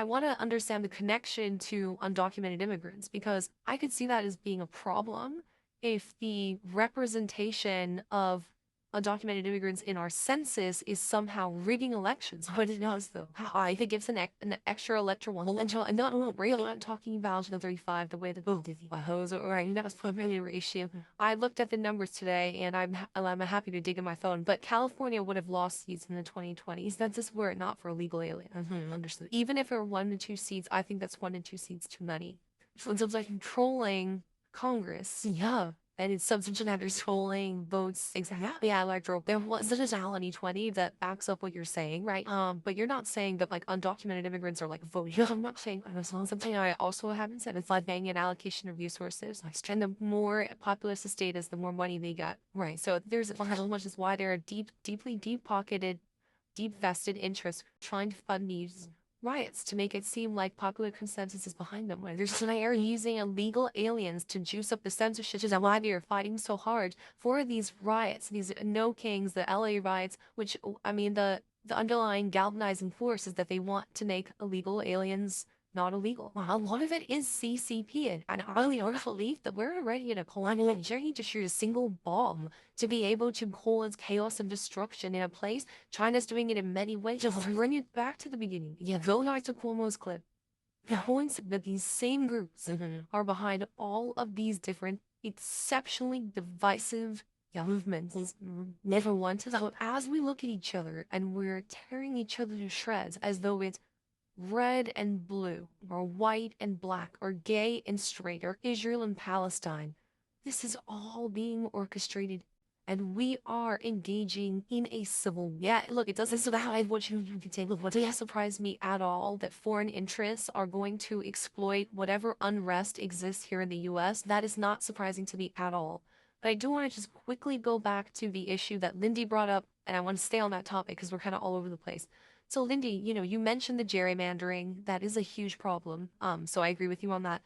want to understand the connection to undocumented immigrants because I could see that as being a problem if the representation of undocumented immigrants in our census is somehow rigging elections. What it does, though, I think it's an extra electoral one. And not really, I'm talking about the 35, the way the vote is right. That's primary ratio. I looked at the numbers today, and I'm happy to dig in my phone. But California would have lost seats in the 2020s census were it not for illegal aliens. Understood. Even if it were 1 to 2 seats, I think that's 1 to 2 seats too many. So in terms of controlling Congress, yeah. And it's substantial matters controlling votes exactly. Yeah, electoral. There was a totality 20 that backs up what you're saying, right? But you're not saying that like undocumented immigrants are like voting. I'm not saying that's not something I also haven't said. It's like paying an allocation of resources. Like, and the more populous a state is, the more money they get. Right. So there's how much is why there are deeply deep pocketed, deep vested interests trying to fund these riots to make it seem like popular consensus is behind them. When there's they are using illegal aliens to juice up the censorship, which is why they are fighting so hard for these riots, these no kings, the LA riots, which I mean the underlying galvanizing force is that they want to make illegal aliens not illegal. Well, a lot of it is CCP, and I really don't believe that we're already in a colonial journey to shoot a single bomb to be able to cause chaos and destruction in a place. China's doing it in many ways. Just bring it back to the beginning. Yeah, go back to Cuomo's clip. Knowing that these same groups are behind all of these different exceptionally divisive movements. Never once. So as we look at each other and we're tearing each other to shreds as though it's red and blue, or white and black, or gay and straight, or Israel and Palestine. This is all being orchestrated, and we are engaging in a civil war. Yeah, look, it doesn't surprise what you can say. Look, what doesn't surprise me at all that foreign interests are going to exploit whatever unrest exists here in the US. That is not surprising to me at all. But I do want to just quickly go back to the issue that Lindy brought up, and I want to stay on that topic because we're kind of all over the place. So Lindy, you mentioned the gerrymandering. That is a huge problem. So I agree with you on that.